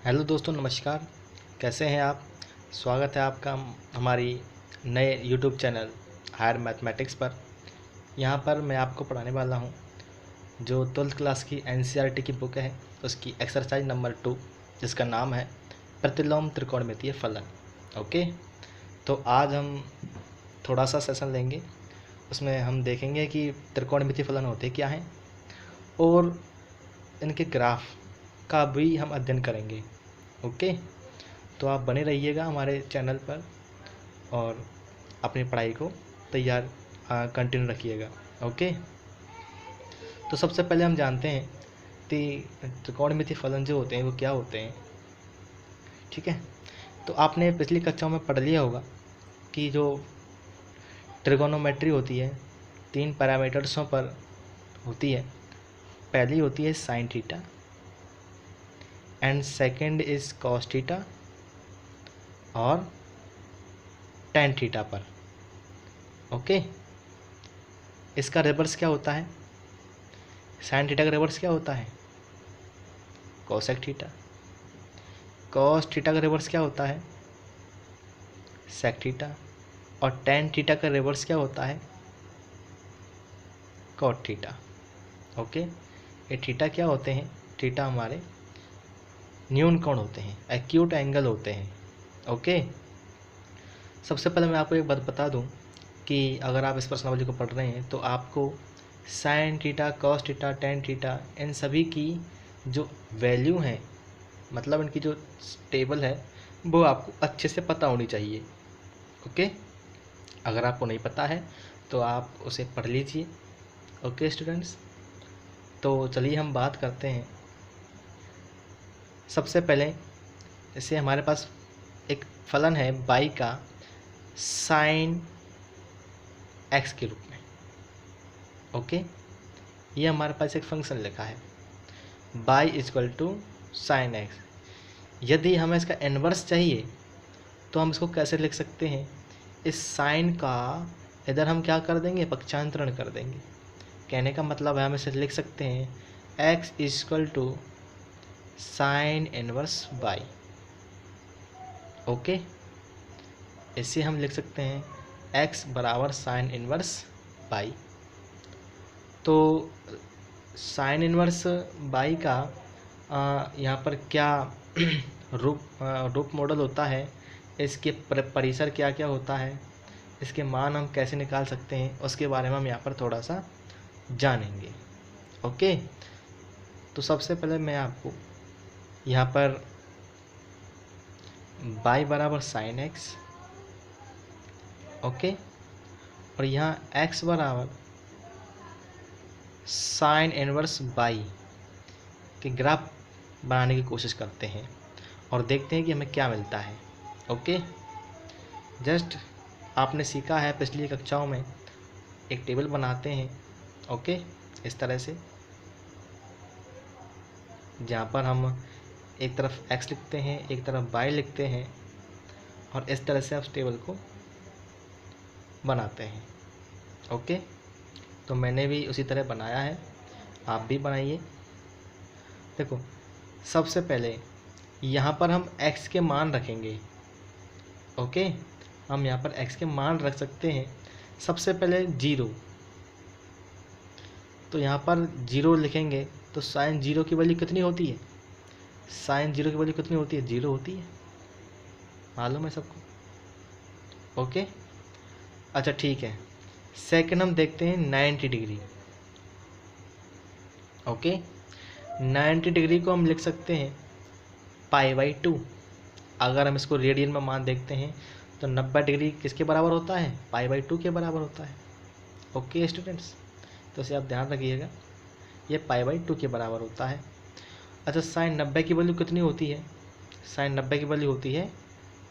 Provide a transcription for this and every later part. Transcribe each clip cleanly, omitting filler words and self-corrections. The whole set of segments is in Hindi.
हेलो दोस्तों, नमस्कार। कैसे हैं आप? स्वागत है आपका हमारी नए यूट्यूब चैनल हायर मैथमेटिक्स पर। यहाँ पर मैं आपको पढ़ाने वाला हूँ जो 12th क्लास की एनसीईआरटी की बुक है, उसकी एक्सरसाइज नंबर 2, जिसका नाम है प्रतिलोम त्रिकोणमितीय फलन। ओके, तो आज हम थोड़ा सा सेशन लेंगे। उसमें हम देखेंगे कि त्रिकोणमितीय फलन होते क्या हैं और इनके ग्राफ का भी हम अध्ययन करेंगे। ओके, तो आप बने रहिएगा हमारे चैनल पर और अपनी पढ़ाई को तैयार कंटिन्यू रखिएगा। ओके, तो सबसे पहले हम जानते हैं कि त्रिकोणमितीय फलन जो होते हैं वो क्या होते हैं। ठीक है, तो आपने पिछली कक्षाओं में पढ़ लिया होगा कि जो ट्रिगोनोमेट्री होती है 3 पैरामीटर्सों पर होती है। पहली होती है sine theta and second is cos theta और टेन थीटा पर। ओके, इसका रिवर्स क्या होता है? साइन थीटा का रिवर्स क्या होता है? Cosec theta. कॉस थीटा का रिवर्स क्या होता है? Sec theta. और टेन थीटा का रिवर्स क्या होता है? Cot theta. ओके, ये थीटा क्या होते हैं? थीटा हमारे न्यून कोण होते हैं, एक्यूट एंगल होते हैं। ओके, सबसे पहले मैं आपको एक बात बता दूं कि अगर आप इस प्रश्नावली को पढ़ रहे हैं तो आपको sine theta, cos theta, tan theta, इन सभी की जो वैल्यू है, मतलब इनकी जो टेबल है, वो आपको अच्छे से पता होनी चाहिए। ओके, अगर आपको नहीं पता है तो आप उसे पढ़ लीजिए। ओके स्टूडेंट्स, तो चलिए हम बात करते हैं। सबसे पहले जैसे हमारे पास एक फलन है बाई का साइन एक्स के रूप में। ओके, ये हमारे पास एक फंक्शन लिखा है y equal to sine x. यदि हमें इसका इन्वर्स चाहिए तो हम इसको कैसे लिख सकते हैं? इस साइन का इधर हम क्या कर देंगे? पक्षांतरण कर देंगे। कहने का मतलब है हम इसे लिख सकते हैं x equal to sine inverse y. Okay, इसे हम लिख सकते हैं x बराबर साइन इनवर्स बाई। तो साइन इनवर्स बाई का यहाँ पर क्या रूप मॉडल होता है, इसके परिसर क्या क्या होता है, इसके मान हम कैसे निकाल सकते हैं, उसके बारे में हम यहाँ पर थोड़ा सा जानेंगे। ओके, तो सबसे पहले मैं आपको यहाँ पर बाई बराबर साइन एक्स, ओके, और यहाँ x बराबर साइन इनवर्स बाई के ग्राफ बनाने की कोशिश करते हैं और देखते हैं कि हमें क्या मिलता है। ओके, जस्ट आपने सीखा है पिछली कक्षाओं में एक टेबल बनाते हैं। ओके, इस तरह से जहाँ पर हम एक तरफ x लिखते हैं, एक तरफ y लिखते हैं और इस तरह से आप टेबल को बनाते हैं। ओके, तो मैंने भी उसी तरह बनाया है, आप भी बनाइए। देखो, सबसे पहले यहाँ पर हम x के मान रखेंगे। ओके, हम यहाँ पर x के मान रख सकते हैं। सबसे पहले 0, तो यहाँ पर 0 लिखेंगे तो साइन 0 की वैल्यू कितनी होती है? साइन 0 की वैल्यू कितनी होती है? 0 होती है, मालूम है सबको। ओके, अच्छा ठीक है। सेकंड हम देखते हैं 90 डिग्री। ओके, 90 डिग्री को हम लिख सकते हैं π/2। अगर हम इसको रेडियन में मान देखते हैं तो 90 डिग्री किसके बराबर होता है? π/2 के बराबर होता है। ओके स्टूडेंट्स, तो इसे आप ध्यान रखिएगा, ये π/2 के बराबर होता है। अच्छा, साइन 90 की वैल्यू कितनी होती है? साइन 90 की वैल्यू होती है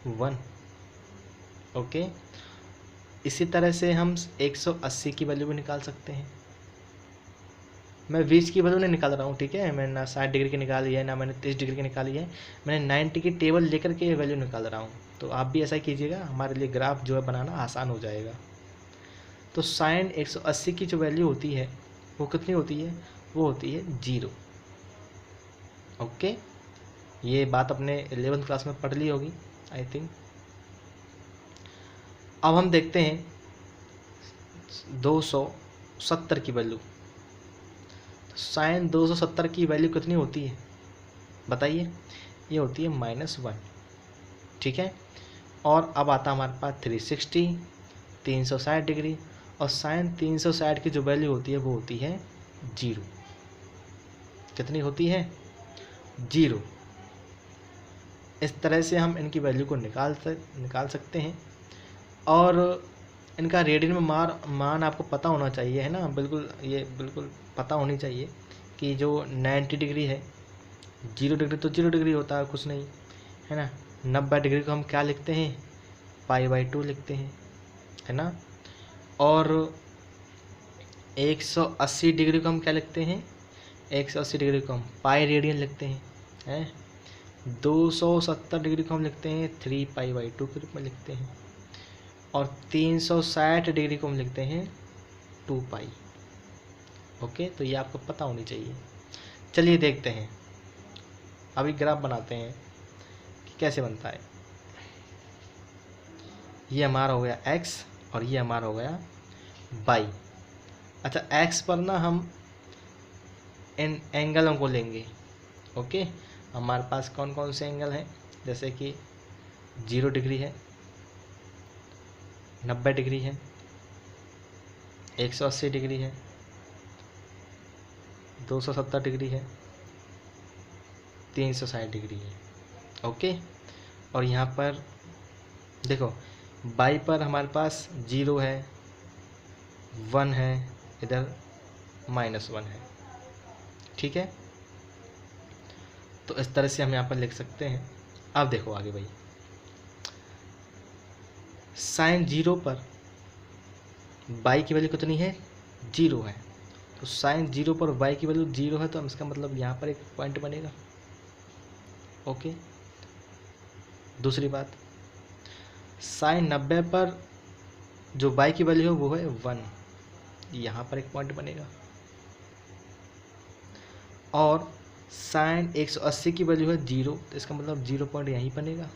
1। ओके, इसी तरह से हम 180 की वैल्यू भी निकाल सकते हैं। मैं 20 की वैल्यू नहीं निकाल रहा हूँ, ठीक है, मैंने ना 60 डिग्री की निकाली है, ना मैंने 30 डिग्री की निकाली है, मैंने 90 की टेबल लेकर के ये वैल्यू निकाल रहा हूँ। तो आप भी ऐसा ही कीजिएगा, हमारे लिए ग्राफ जो है बनाना आसान हो जाएगा। तो साइन 180 की जो वैल्यू होती है वो कितनी होती है? वो होती है 0। ओके, ये बात अपने 11th क्लास में पढ़ ली होगी आई थिंक। अब हम देखते हैं 270 की वैल्यू। तो साइन 270 की वैल्यू कितनी होती है बताइए? ये होती है -1, ठीक है। और अब आता हमारे पास 360, 360 डिग्री, और साइन 360 की जो वैल्यू होती है वो होती है 0। कितनी होती है? 0। इस तरह से हम इनकी वैल्यू को निकाल सकते हैं। और इनका रेडियन में मान आपको पता होना चाहिए, है ना, बिल्कुल, ये बिल्कुल पता होनी चाहिए कि जो 90 डिग्री है, 0 डिग्री तो 0 डिग्री होता है, कुछ नहीं, है ना। 90 डिग्री को हम क्या लिखते हैं? π/2 लिखते हैं, है ना। और 180 डिग्री को हम क्या लिखते हैं? 180 डिग्री को हम पाई रेडियन लिखते हैं। 270 डिग्री को हम लिखते हैं 3π/2 के रूप में लिखते हैं। और 360 डिग्री को हम लिखते हैं 2π। ओके, तो ये आपको पता होनी चाहिए। चलिए देखते हैं, अभी ग्राफ बनाते हैं कि कैसे बनता है। ये हमारा हो गया x और ये हमारा हो गया y। अच्छा, x पर ना हम इन एंगलों को लेंगे। ओके, हमारे पास कौन कौन से एंगल हैं? जैसे कि 0 डिग्री है, 90 डिग्री है, 180 डिग्री है, 270 डिग्री है, 360 डिग्री है। ओके, और यहाँ पर देखो बाई पर हमारे पास 0 है, 1 है, इधर -1 है, ठीक है। तो इस तरह से हम यहाँ पर लिख सकते हैं। अब देखो आगे भाई, साइन 0 पर बाई की वैल्यू कितनी है? 0 है। तो साइन 0 पर बाई की वैल्यू 0 है, तो हम इसका मतलब यहाँ पर एक पॉइंट बनेगा। ओके, दूसरी बात, साइन 90 पर जो बाई की वैल्यू है वो है 1, यहाँ पर एक पॉइंट बनेगा। और साइन 180 की वैल्यू है 0, तो इसका मतलब 0 पॉइंट यहीं बनेगा।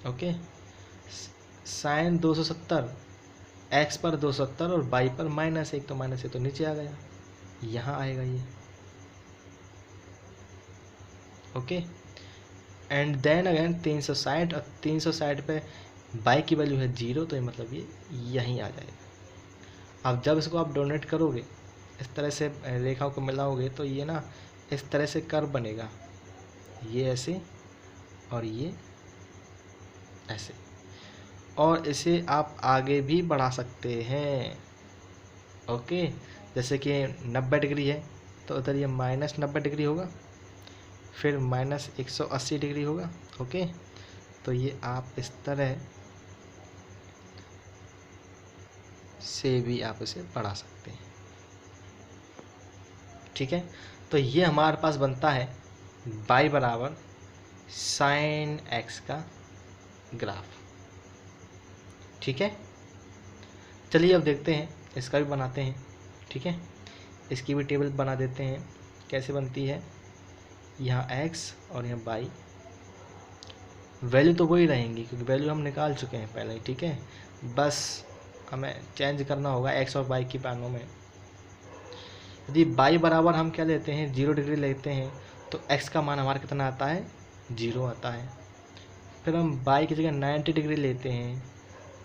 ओके, साइन 270, एक्स पर 270 और बाई पर -1, तो -1 तो नीचे आ गया, यहाँ आएगा ये। ओके, एंड देन अगेन 360, और 360 पे बाई की वैल्यू है 0, तो ये मतलब ये यहीं आ जाएगा। अब जब इसको आप डोनेट करोगे, इस तरह से रेखाओं को मिलाओगे, तो ये ना इस तरह से कर्व बनेगा, ये ऐसे और ये ऐसे। और इसे आप आगे भी बढ़ा सकते हैं। ओके, जैसे कि 90 डिग्री है तो उधर ये -90 डिग्री होगा, फिर -180 डिग्री होगा। ओके, तो ये आप इस तरह से भी आप इसे बढ़ा सकते हैं, ठीक है। तो ये हमारे पास बनता है y बराबर साइन x का ग्राफ, ठीक है। चलिए अब देखते हैं, इसका भी बनाते हैं, ठीक है। इसकी भी टेबल बना देते हैं, कैसे बनती है। यहाँ x और यहाँ y, वैल्यू तो वही रहेंगी क्योंकि वैल्यू हम निकाल चुके हैं पहले ही, ठीक है। बस हमें चेंज करना होगा x और y की मानों में। यदि y बराबर हम क्या लेते हैं, 0 डिग्री लेते हैं, तो x का मान हमारा कितना आता है? 0 आता है। फिर हम y की जगह 90 डिग्री लेते हैं,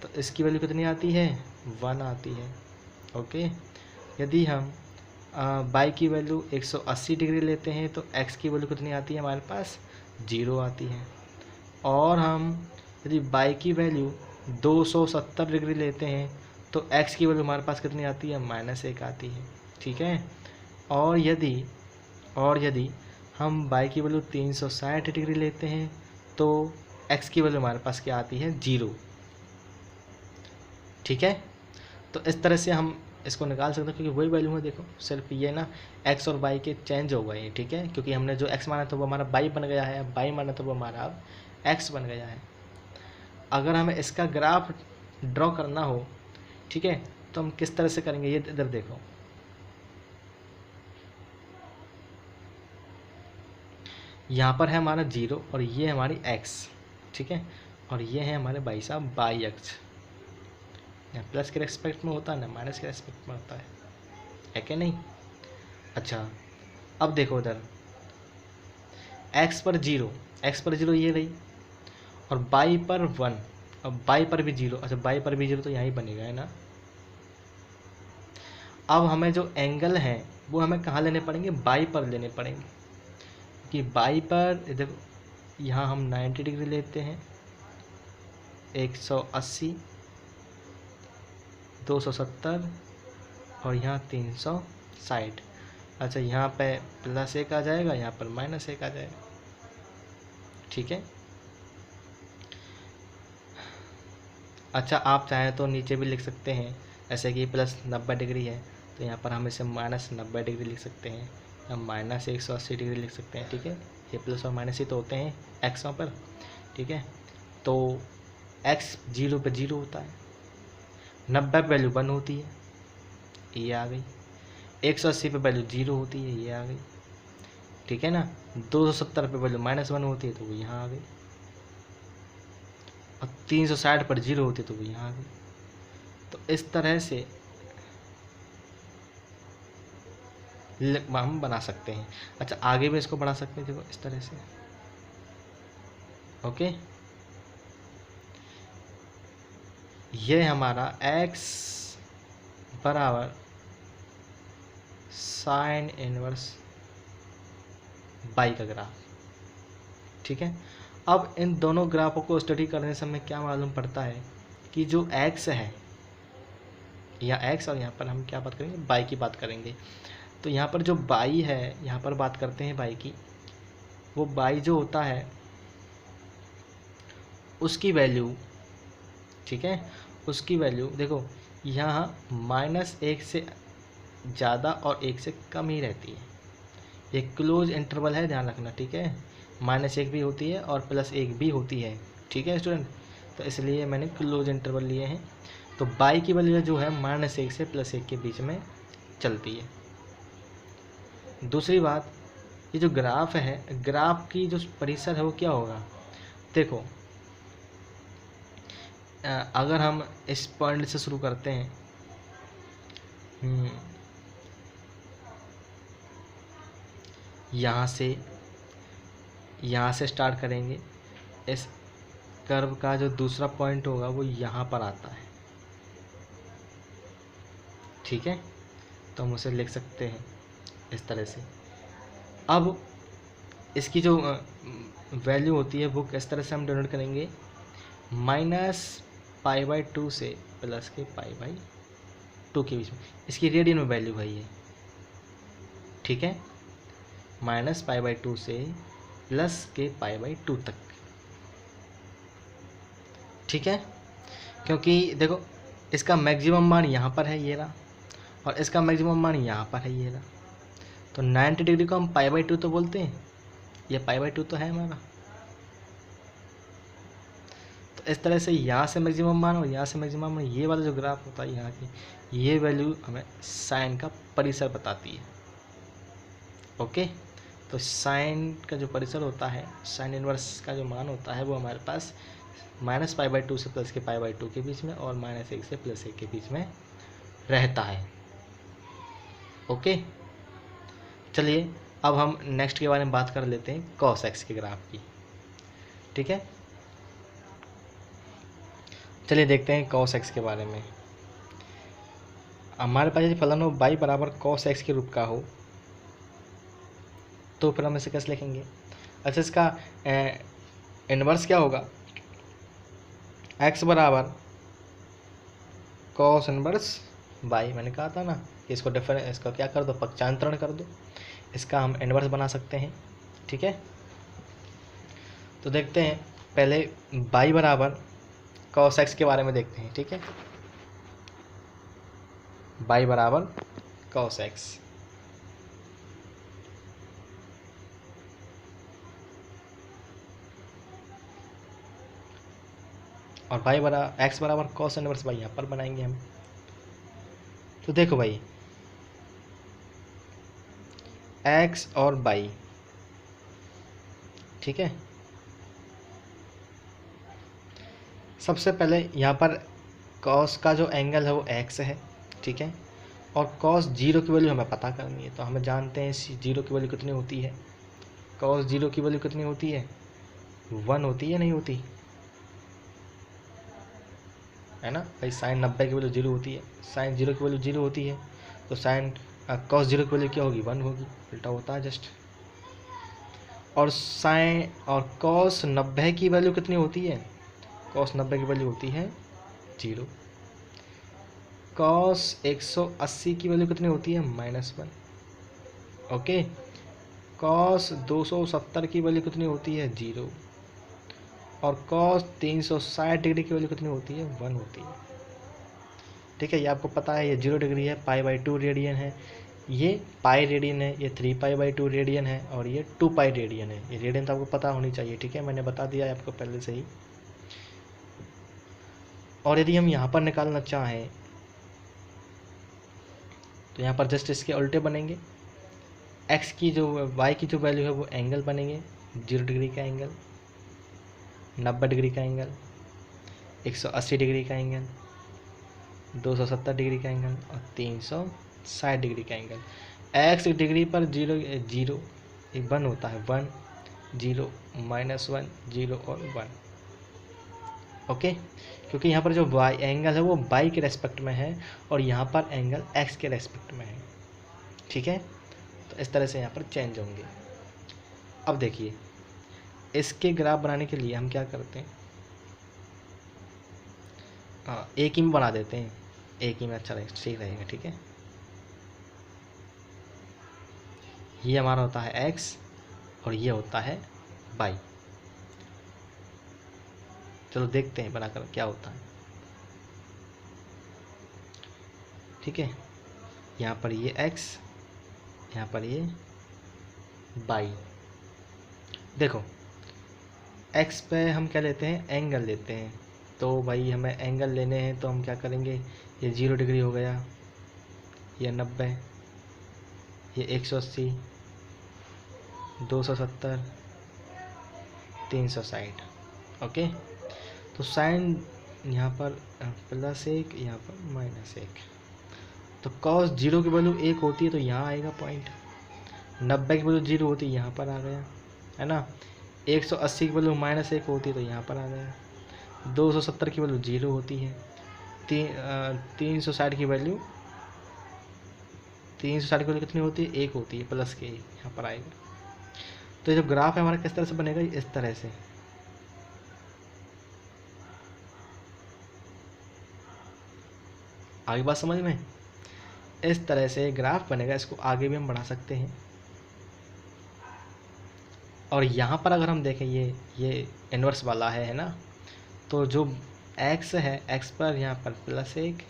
तो इसकी वैल्यू कितनी आती है? 1 आती है। ओके, यदि हम y की वैल्यू 180 डिग्री लेते हैं, तो x की वैल्यू कितनी आती है हमारे पास? 0 आती है। और हम यदि y की वैल्यू 270 डिग्री लेते हैं, तो x की वैल्यू हमारे पास कितनी आती है? -1 आती है, ठीक है। और यदि हम y की वैल्यू 360 डिग्री लेते हैं, तो x की वैल्यू हमारे पास क्या आती है? 0, ठीक है। तो इस तरह से हम इसको निकाल सकते हैं, क्योंकि वही वैल्यू है। देखो सिर्फ ये ना x और y के चेंज हो गए हैं, ठीक है, क्योंकि हमने जो x माना था वो हमारा y बन गया है, अब y माना था वो हमारा अब x बन गया है। अगर हमें इसका ग्राफ ड्रॉ करना हो, ठीक है, तो हम किस तरह से करेंगे, ये इधर देखो। यहाँ पर है हमारा 0 और ये हमारी x, ठीक है, और ये है हमारे भाई साहब बाई अक्ष। यहाँ प्लस के रेस्पेक्ट में होता है ना माइनस के रेस्पेक्ट में होता है कि नहीं। अच्छा अब देखो इधर x पर 0, x पर 0 ये रही, और बाई पर 1, अब बाई पर भी 0, अच्छा बाई पर भी 0 तो यहीं बनेगा है ना। अब हमें जो एंगल है वो हमें कहाँ लेने पड़ेंगे, बाई पर लेने पड़ेंगे, कि बाई पर देखो यहाँ हम 90 डिग्री लेते हैं, 180, 270 और यहाँ 360। अच्छा यहाँ पे +1 आ जाएगा, यहाँ पर -1 आ जाएगा, ठीक है। अच्छा आप चाहें तो नीचे भी लिख सकते हैं, ऐसे कि +90 डिग्री है तो यहाँ पर हम इसे -90 डिग्री लिख सकते हैं, या -180 डिग्री लिख सकते हैं, ठीक है। ये प्लस और माइनस ही तो होते हैं एक्सों पर, ठीक है। तो x 0 पे 0 होता है, 90 पे वैल्यू 1 होती है, ये आ गई। 180 पे वैल्यू 0 होती है, ये आ गई, ठीक है ना। 270 पे वैल्यू -1 होती है तो वो यहाँ आ गई, और 360 पर 0 होती है तो वो यहाँ आ गई। तो इस तरह से हम बना सकते हैं। अच्छा आगे भी इसको बढ़ा सकते हैं, देखो इस तरह से, ओके। ये हमारा x बराबर साइन इनवर्स बाई का ग्राफ, ठीक है। अब इन दोनों ग्राफों को स्टडी करने से हमें क्या मालूम पड़ता है कि जो x है, या x और यहाँ पर हम क्या बात करेंगे, बाई की बात करेंगे। तो यहाँ पर जो बाई है, यहाँ पर बात करते हैं बाई की, वो बाई जो होता है उसकी वैल्यू, ठीक है, उसकी वैल्यू देखो यहाँ -1 से ज़्यादा और 1 से कम ही रहती है। ये क्लोज इंटरवल है, ध्यान रखना, ठीक है। -1 भी होती है और +1 भी होती है, ठीक है स्टूडेंट। तो इसलिए मैंने क्लोज इंटरवल लिए हैं। तो बाई की वैल्यू जो है -1 से +1 के बीच में चलती है। दूसरी बात, ये जो ग्राफ है, ग्राफ की जो परिसर है वो क्या होगा, देखो अगर हम इस पॉइंट से शुरू करते हैं, यहाँ से स्टार्ट करेंगे, इस कर्व का जो दूसरा पॉइंट होगा वो यहाँ पर आता है, ठीक है। तो हम उसे लिख सकते हैं इस तरह से। अब इसकी जो वैल्यू होती है वो किस तरह से हम डिनोट करेंगे, -π/2 से +π/2 के बीच में, इसकी रेडियन में वैल्यू है ये, ठीक है। -π/2 से +π/2 तक, ठीक है। क्योंकि देखो इसका मैक्सिमम मान यहाँ पर है ये रहा, और इसका मैक्सिमम मान यहाँ पर है ये रहा। तो 90 डिग्री को हम π/2 तो बोलते हैं, ये π/2 तो है हमारा। तो इस तरह से यहाँ से मैक्सिमम मान और यहाँ से मैक्सिमम मान, ये वाला जो ग्राफ होता है यहाँ की, ये वैल्यू हमें साइन का परिसर बताती है, ओके। तो साइन का जो परिसर होता है, साइन इनवर्स का जो मान होता है वो हमारे पास -π/2 से +π/2 के बीच में और -1 से +1 के बीच में रहता है, ओके। चलिए अब हम नेक्स्ट के बारे में बात कर लेते हैं, cos x के ग्राफ की, ठीक है। चलिए देखते हैं cos x के बारे में। हमारे पास यदि फलन हो y बराबर cos x के रूप का हो तो फिर हम इसे कैसे लिखेंगे। अच्छा इसका इन्वर्स क्या होगा, x बराबर cos इनवर्स y, मैंने कहा था ना कि इसको इसका क्या कर दो, पक्षांतरण कर दो, इसका हम इन्वर्स बना सकते हैं, ठीक है। तो देखते हैं, पहले y बराबर cos x के बारे में देखते हैं, ठीक है। y बराबर cos x, और x बराबर cos इनवर्स y यहाँ पर बनाएंगे हम। तो देखो भाई x और y, ठीक है। सबसे पहले यहाँ पर कॉस का जो एंगल है वो एक्स है, ठीक है, और कॉस जीरो की वैल्यू हमें पता करनी है। तो हमें जानते हैं जीरो की वैल्यू कितनी होती है, कॉस जीरो की वैल्यू कितनी होती है, 1 होती है, नहीं होती है ना भाई। साइन 90 की वैल्यू 0 होती है, साइन जीरो की वैल्यू 0 होती है, तो साइन कॉस जीरो की वैल्यू क्या होगी, 1 होगी, उल्टा होता है जस्ट। और साइन और कॉस 90 की वैल्यू कितनी होती है, कॉस 90 की वैल्यू होती है 0। कॉस 180 की वैल्यू कितनी होती है, -1। ओके। कॉस 270 की वैल्यू कितनी होती है, 0। और कॉस 360 डिग्री की वैल्यू कितनी होती है, 1 होती है, ठीक है। ये आपको पता है, ये 0 डिग्री है, π/2 रेडियन है, ये पाई रेडियन है, ये 3π/2 रेडियन है, और ये 2π रेडियन है। ये रेडियन तो आपको पता होनी चाहिए, ठीक है, मैंने बता दिया है आपको पहले से ही। और यदि हम यहाँ पर निकालना चाहें तो यहाँ पर जस्ट इसके उल्टे बनेंगे। एक्स की जो वाई की जो वैल्यू है वो एंगल बनेंगे, 0 डिग्री का एंगल, 90 डिग्री का एंगल, 180 डिग्री का एंगल, 270 डिग्री का एंगल और 360 डिग्री का एंगल। एक्स डिग्री पर 0 0 एक 1 होता है, 1 0 -1 0 और 1। ओके, क्योंकि यहाँ पर जो वाई एंगल है वो वाई के रेस्पेक्ट में है और यहाँ पर एंगल एक्स के रेस्पेक्ट में है, ठीक है। तो इस तरह से यहाँ पर चेंज होंगे। अब देखिए, इसके ग्राफ बनाने के लिए हम क्या करते हैं, एक ही में बना देते हैं, एक ही में अच्छा रहेगा, ठीक रहेगा, ठीक है। ये हमारा होता है एक्स और ये होता है वाई। चलो देखते हैं बनाकर क्या होता है, ठीक है। यहाँ पर ये एक्स, यहाँ पर ये वाई। देखो एक्स पे हम क्या लेते हैं, एंगल लेते हैं। तो भाई हमें एंगल लेने हैं तो हम क्या करेंगे, ये 0 डिग्री हो गया, ये 90, ये 180, 270, 360। ओके, तो साइन यहाँ पर +1, यहाँ पर -1। तो कॉस 0 की वैल्यू 1 होती है तो यहाँ आएगा पॉइंट, 90 की वैल्यू 0 होती है यहाँ पर आ गया, है ना। 180 की वैल्यू -1 होती है तो यहाँ पर आ गया। 270 की वैल्यू 0 होती है, 360 की वैल्यू 360 की वैल्यू कितनी होती है, 1 होती है, प्लस के यहाँ पर आएगा। तो ये जो ग्राफ है हमारा किस तरह से बनेगा, इस तरह से। आगे बात समझ में, इस तरह से ग्राफ बनेगा। इसको आगे भी हम बढ़ा सकते हैं। और यहाँ पर अगर हम देखें, ये इन्वर्स वाला है ना, तो जो x है, x पर यहाँ पर +1,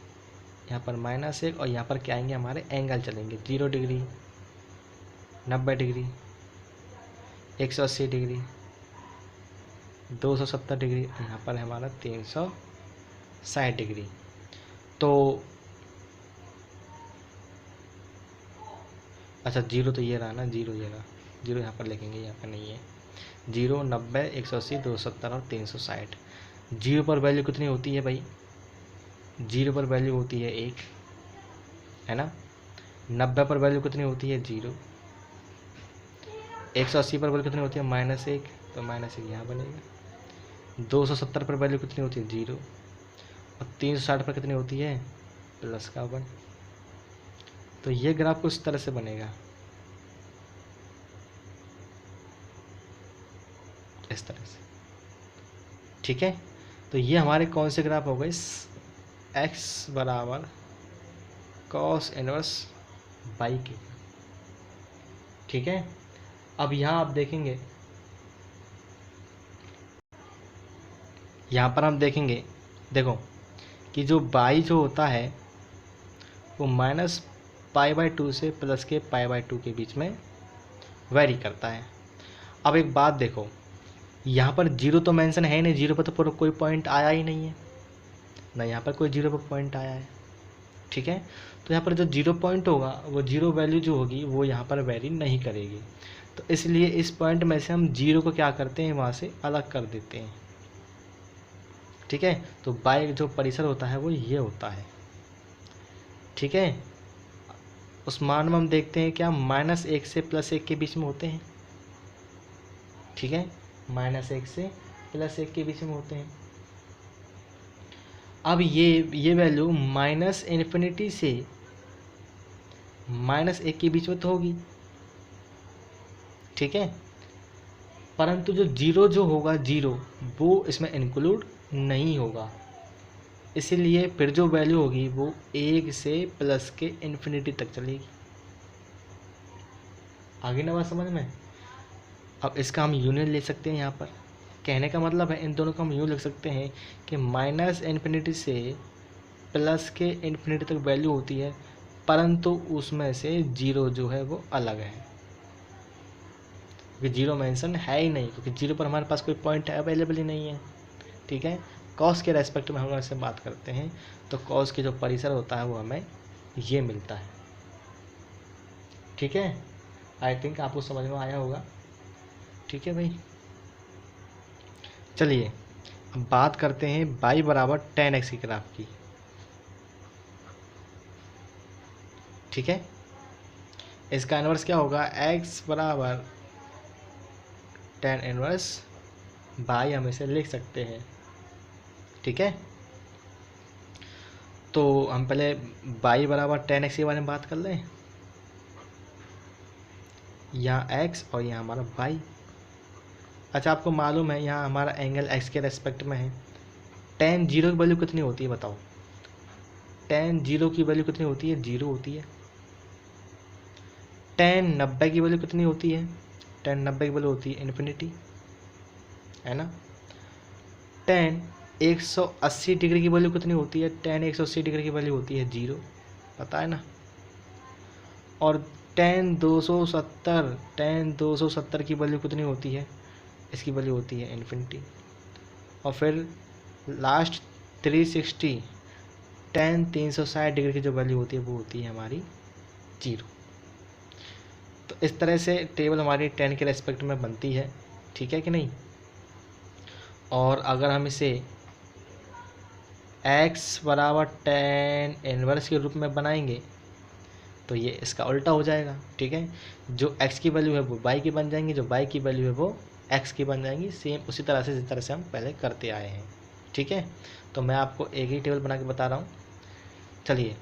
यहाँ पर -1 और यहाँ पर क्या आएंगे, हमारे एंगल चलेंगे, 0 डिग्री, 90 डिग्री, 180 डिग्री, 270 डिग्री, यहाँ पर हमारा 360 डिग्री। तो अच्छा 0 तो ये रहा ना, 0 ये रहा, 0 यहाँ पर लिखेंगे, यहाँ पर नहीं है। 0, 90, 180, 270 और 360। 0 पर वैल्यू कितनी होती है भाई, 0 पर वैल्यू होती है 1, है ना। 90 पर वैल्यू कितनी होती है, 0। 180 पर वैल्यू कितनी होती है, -1, तो -1 यहाँ बनेगा। 270 पर वैल्यू कितनी होती है, 0। और 360 पर कितनी होती है, +1। तो ये ग्राफ कुछ तरह से बनेगा, इस तरह से, ठीक है। तो ये हमारे कौन से ग्राफ हो गए, x बराबर cos इनवर्स बाई के, ठीक है। अब यहाँ आप देखेंगे, यहाँ पर हम देखेंगे, देखो कि जो बाई जो होता है वो -π/2 से +π/2 के बीच में वेरी करता है। अब एक बात देखो, यहाँ पर 0 तो मेंशन है नहीं, 0 पर तो पूरा कोई पॉइंट आया ही नहीं है ना, यहाँ पर कोई 0 पर पॉइंट आया है, ठीक है। तो यहाँ पर जो 0 पॉइंट होगा वो 0 वैल्यू जो होगी वो यहाँ पर वेरी नहीं करेगी। तो इसलिए इस पॉइंट में से हम 0 को क्या करते हैं, वहाँ से अलग कर देते हैं। ठीक है, तो बाय जो परिसर होता है वो ये होता है। ठीक है, उस मान में हम देखते हैं क्या -1 से +1 के बीच में होते हैं। ठीक है, -1 से +1 के बीच में होते हैं। अब ये वैल्यू -∞ से -1 के बीच में तो होगी। ठीक है, परंतु जो 0 जो होगा 0 वो इसमें इंक्लूड नहीं होगा, इसीलिए फिर जो वैल्यू होगी वो 1 से प्लस के इन्फिनिटी तक चलेगी। आगे ना बात समझ में। अब इसका हम यूनियन ले सकते हैं। यहाँ पर कहने का मतलब है इन दोनों को हम यूँ लिख सकते हैं कि -∞ से प्लस के इन्फिनिटी तक वैल्यू होती है, परंतु उसमें से 0 जो है वो अलग है, क्योंकि 0 मेंशन है ही नहीं, क्योंकि 0 पर हमारे पास कोई पॉइंट अवेलेबल ही नहीं है। ठीक है, कॉस के रेस्पेक्ट में हम इससे बात करते हैं तो कॉस के जो परिसर होता है वो हमें ये मिलता है। ठीक है, आई थिंक आपको समझ में आया होगा। ठीक है भाई, चलिए अब बात करते हैं y बराबर tan x की ग्राफ की। ठीक है, इसका इन्वर्स क्या होगा, x बराबर tan इन्वर्स y हम इसे लिख सकते हैं। ठीक है, तो हम पहले y बराबर tan x के बारे में बात कर लें। यहाँ x और यहाँ हमारा y। अच्छा, आपको मालूम है यहाँ हमारा एंगल x के रेस्पेक्ट में है। tan 0 की वैल्यू कितनी होती है बताओ, tan 0 की वैल्यू कितनी होती है, 0 होती है। tan 90 की वैल्यू कितनी होती है, tan 90 की वैल्यू होती है इन्फिनिटी, है ना। tan 180 डिग्री की वैल्यू कितनी होती है, tan 180 डिग्री की वैल्यू होती है 0, पता है ना। और tan 270 की वैल्यू कितनी होती है, इसकी वैल्यू होती है इन्फिनिटी। और फिर लास्ट 360 tan 360 डिग्री की जो वैल्यू होती है वो होती है हमारी 0। तो इस तरह से टेबल हमारी tan के रेस्पेक्ट में बनती है। ठीक है कि नहीं। और अगर हम इसे x बराबर tan इनवर्स के रूप में बनाएंगे तो ये इसका उल्टा हो जाएगा। ठीक है, जो x की वैल्यू है वो y की बन जाएंगी, जो y की वैल्यू है वो x की बन जाएंगी, सेम उसी तरह से जिस तरह से हम पहले करते आए हैं। ठीक है, तो मैं आपको एक ही टेबल बना के बता रहा हूँ। चलिए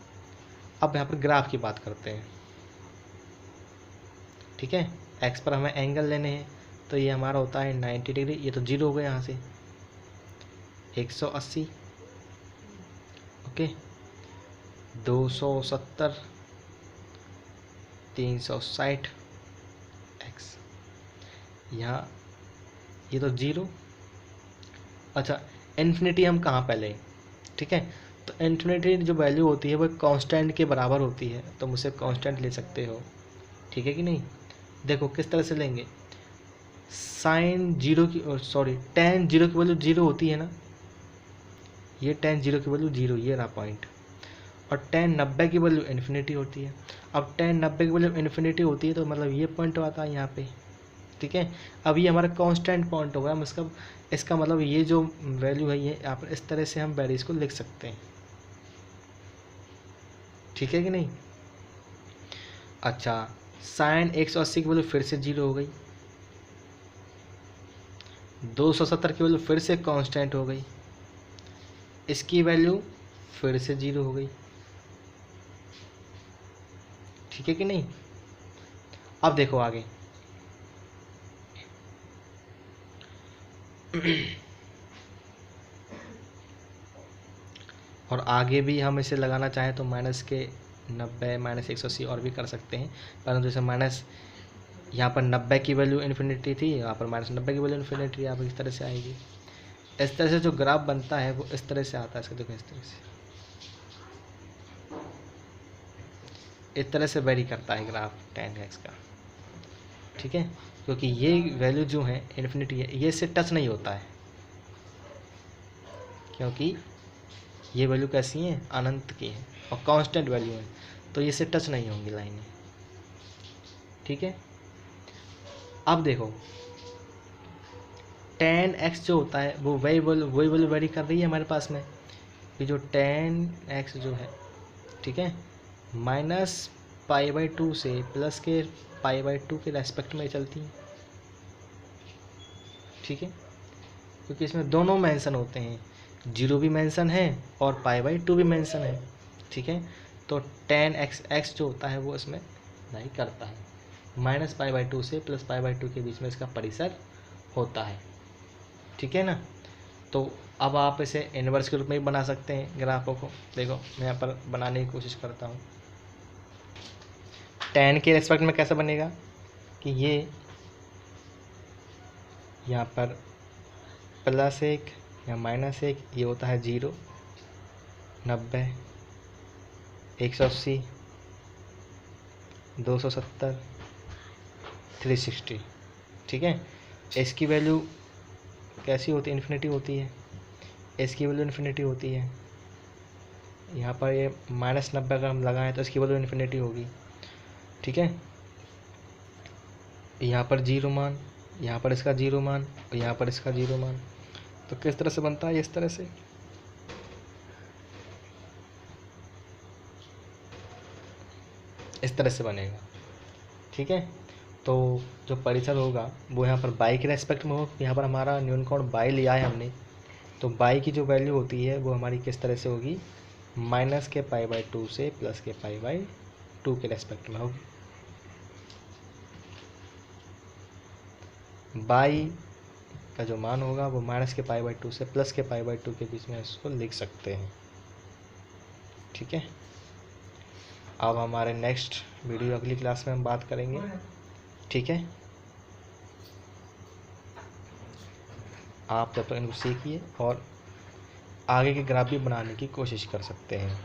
अब यहाँ पर ग्राफ की बात करते हैं। ठीक है, x पर हमें एंगल लेने हैं, तो ये हमारा होता है 90 डिग्री। ये तो 0 हो गया, यहाँ से 180, ओके, 270, 360 x, यहाँ ये तो 0। अच्छा, इन्फिनिटी हम कहाँ पहले, ठीक है, तो इन्फिनिटी जो वैल्यू होती है वो कांस्टेंट के बराबर होती है, तो मुझसे कांस्टेंट ले सकते हो। ठीक है कि नहीं। देखो किस तरह से लेंगे, साइन 0 की tan 0 की वैल्यू 0 होती है ना, ये tan 0 की वैल्यू 0, ये रहा पॉइंट। और tan 90 की वैल्यू इन्फिनिटी होती है। अब tan 90 की वैल्यू इन्फिनिटी होती है तो मतलब ये पॉइंट आता है यहाँ पे। ठीक है, अब ये हमारा कांस्टेंट पॉइंट होगा। हम इसका मतलब ये जो वैल्यू है ये आप इस तरह से हम वैल्यूज को लिख सकते हैं। ठीक है कि नहीं। अच्छा, साइन 180 की वैल्यू फिर से 0 हो गई, 270 की वैल्यू फिर से कांस्टेंट हो गई, इसकी वैल्यू फिर से 0 हो गई। ठीक है कि नहीं। अब देखो आगे और आगे भी हम इसे लगाना चाहें तो -90 -180 और भी कर सकते हैं, परंतु जैसे माइनस यहाँ पर 90 की वैल्यू इन्फिनिटी थी, यहाँ पर -90 की वैल्यू इन्फिनिटी, यहाँ पर इस तरह से आएगी। इस तरह से जो ग्राफ बनता है वो इस तरह से आता है। इसको देखो इस तरह से वेरी करता है ग्राफ tan x का। ठीक है, क्योंकि ये वैल्यू जो है इन्फिनिटी है, ये से टच नहीं होता है, क्योंकि ये वैल्यू कैसी है, अनंत की है और कांस्टेंट वैल्यू है, तो ये से टच नहीं होंगी लाइनें। ठीक है, अब देखो tan x जो होता है वो वही वैल्यू वेरी कर रही है हमारे पास में, कि जो tan x जो है, ठीक है, -π/2 से प्लस के π/2 के रेस्पेक्ट में चलती है, ठीक है, क्योंकि इसमें दोनों मेंशन होते हैं, 0 भी मेंशन है और π/2 भी मेंशन है, ठीक है। तो tan x जो होता है वो इसमें नहीं करता है, -π/2 से प्लस π/2 के बीच में इसका परिसर होता है, ठीक है ना। तो अब आप इसे इन्वर्स के रूप में भी बना सकते हैं ग्राफों को। देखो मैं यहाँ पर बनाने की कोशिश करता हूँ। tan के रेस्पेक्ट में कैसा बनेगा कि ये यहाँ पर +1 या -1, ये होता है 0, 90, 180, 270, 360, ठीक है। इसकी वैल्यू कैसी होती है, इन्फिनिटी होती है, इसकी वैल्यू इन्फिनिटी होती है। यहाँ पर ये -90 अगर हम लगाएं तो इसकी वैल्यू इन्फिनिटी होगी, ठीक है। यहाँ पर 0 मान, यहाँ पर इसका 0 मान और यहाँ पर इसका 0 मान। तो किस तरह से बनता है, इस तरह से, इस तरह से बनेगा, ठीक है। तो जो परिसर होगा वो यहाँ पर बाई के रेस्पेक्ट में हो, यहाँ पर हमारा न्यून काउंट बाई लिया है हमने, तो बाई की जो वैल्यू होती है वो हमारी किस तरह से होगी, -π/2 से प्लस के π/2 के रेस्पेक्ट में होगी। बाई का जो मान होगा वो -π/2 से प्लस के π/2 के बीच में इसको लिख सकते हैं, ठीक है। अब हमारे नेक्स्ट वीडियो अगली क्लास में हम बात करेंगे, ठीक है। आप जब तक इनको सीखिए और आगे के ग्राफ भी बनाने की कोशिश कर सकते हैं।